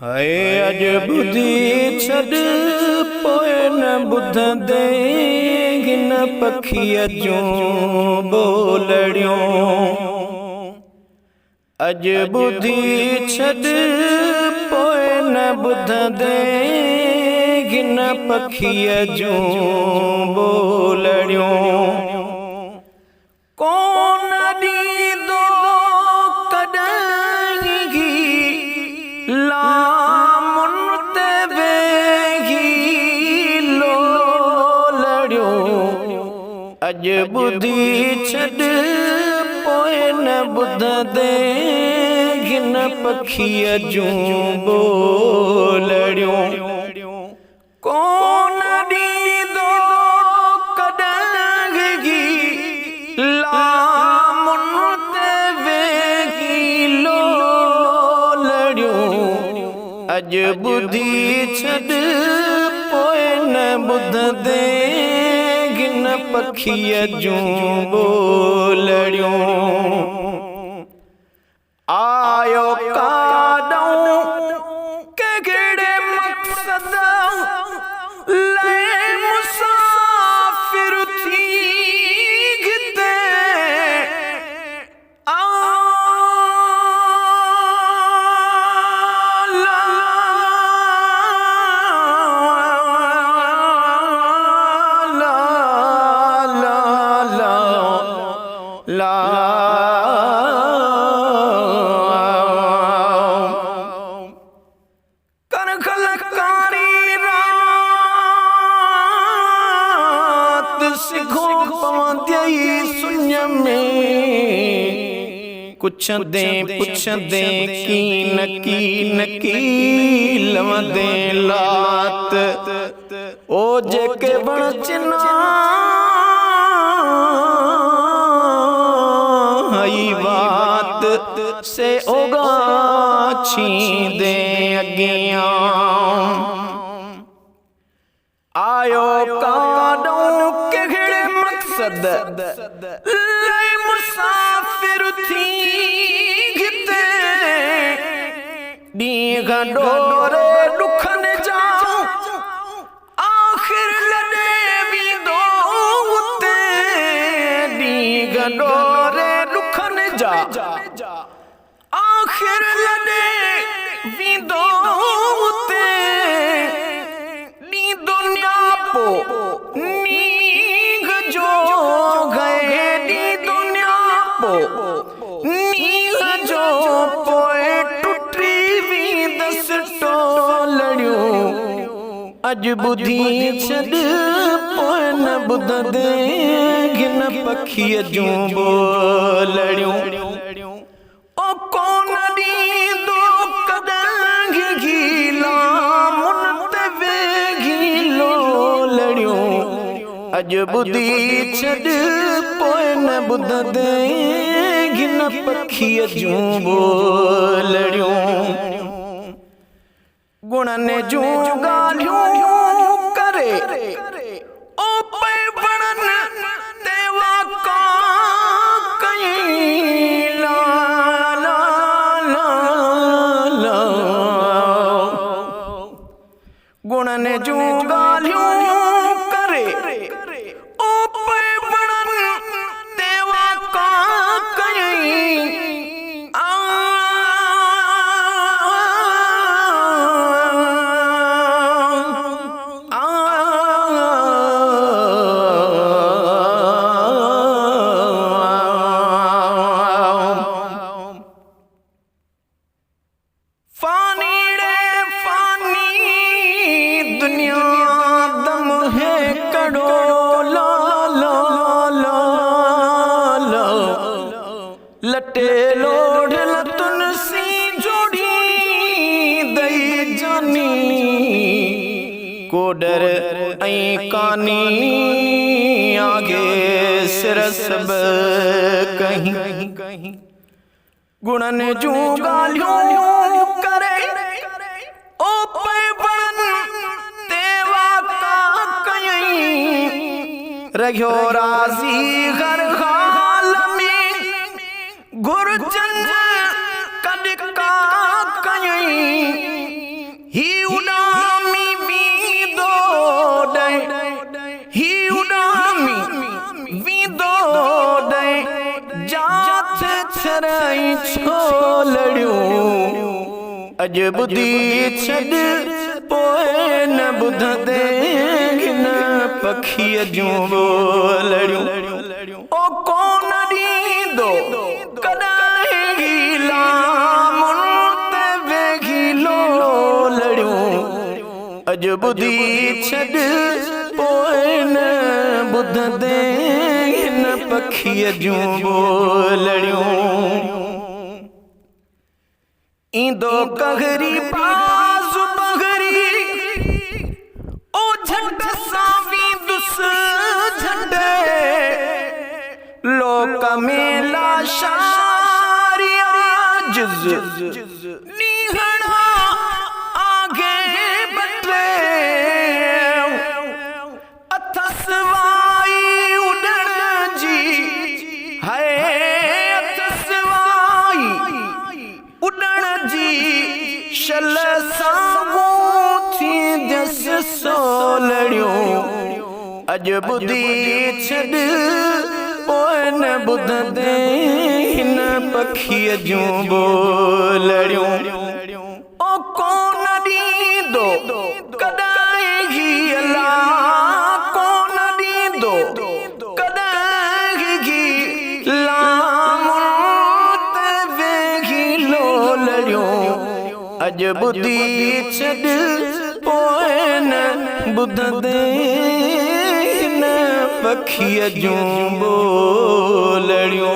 हाय अज बुधी छड़ पोए न बुधंदे हिन पखीअ जूं बोलड़ियों। अज बुधी छड़ पोए न बुधंदे हिन पखीअ जूं बोलड़ियों। कौन ॾींदो कॾहिं लामुन ते वेही लोलड़ियों। अज बुधी छड़ पोए न बुधंदे हिन पखीअ जूं बोलड़ियों। कौन ॾींदो कॾहिं लामुन ते वेही लोलड़ियों। अज बुधी छड़ पोए न बुधंदे हिन पखीअ जूं बोलड़ियों। आयो काॾों कहिड़े मक़सद लाइ मुसाफ़िर थी गिते सिखो पवंदई सुञ में कुछंदे पुछंदे कीन कीन की लवंदे लात। ओ जेके वण चिना हई बात से ओगा छींदे अगियां। आयो काॾों कहिड़े मक़सद लाइ मुसाफ़िर थी गिते ॾींहं ॾोरे ॾुखनि जा आख़िर लॾे वेंदो उते। ॾींहं ॾोरे ॾुखनि जा आख़िर लॾे वेंदो उते। नींग जो गए नी दुनिया पो नींग जो पोए टुटी वेंदस टोलड़ियों। अज बुधी छड़ पोए न बुधंदे हिन पखीअ जूं बोलड़ियों। ओ कौन ॾींदो कॾहिं लामुन ते वेही लोलड़ियों। अज बुधी छड़ पोए न बुधंदे हिन पखीअ जूं बोलड़ियों। गुणनि जूं ॻाल्हियूं करे ओ पे वणनि ते वाका कई ला ला ला ला। गुणनि जूं ॻाल्हियूं करे ओ पे वणनि ते वाका कई। दुनिया दम है कड़ो ला ला ला ला। लटे लोढ़ लतुन सी जोड़ी दई जानी को डर ऐं कानी आगे सिर सब कहीं। गुणनि जूं ॻाल्हियूं करे ओ पे रहियो राज़ी हर हाल में घुरजनि कॾका कयईं। छोलड़ियूं अज बुधी छड़ पोए न बुधंदे न पखीअ जूं ॿोलड़ियूं ओ कोन ॾींदो कॾहिं लामुन ते वेही लोलड़ियूं अज बुधी छड़ पोए न बुधंदे न पखीअ जूं ॿोलड़ियूं ईंदो कहरी बाज़ बहरी ओ झंड सां वींदुस झंडे लोक में लाशारिया जिज़ नीहणा आगे बटे अथस वाई उड़ण जी है अथस वाई उड़ण जी शल सां थींदस सोलड़ियूं अज बुधी छड़ पोइ न बुधंदे न पखीअ जूं ॿोलड़ियूं ओ कोन ॾींदो कॾहिं अला कोन ॾींदो कॾहिं लामुन ते वेही लोलड़ियूं अज बुधी छड़ पोइ न बुधंदे न पखीअ जूं ॿोलड़ियूं।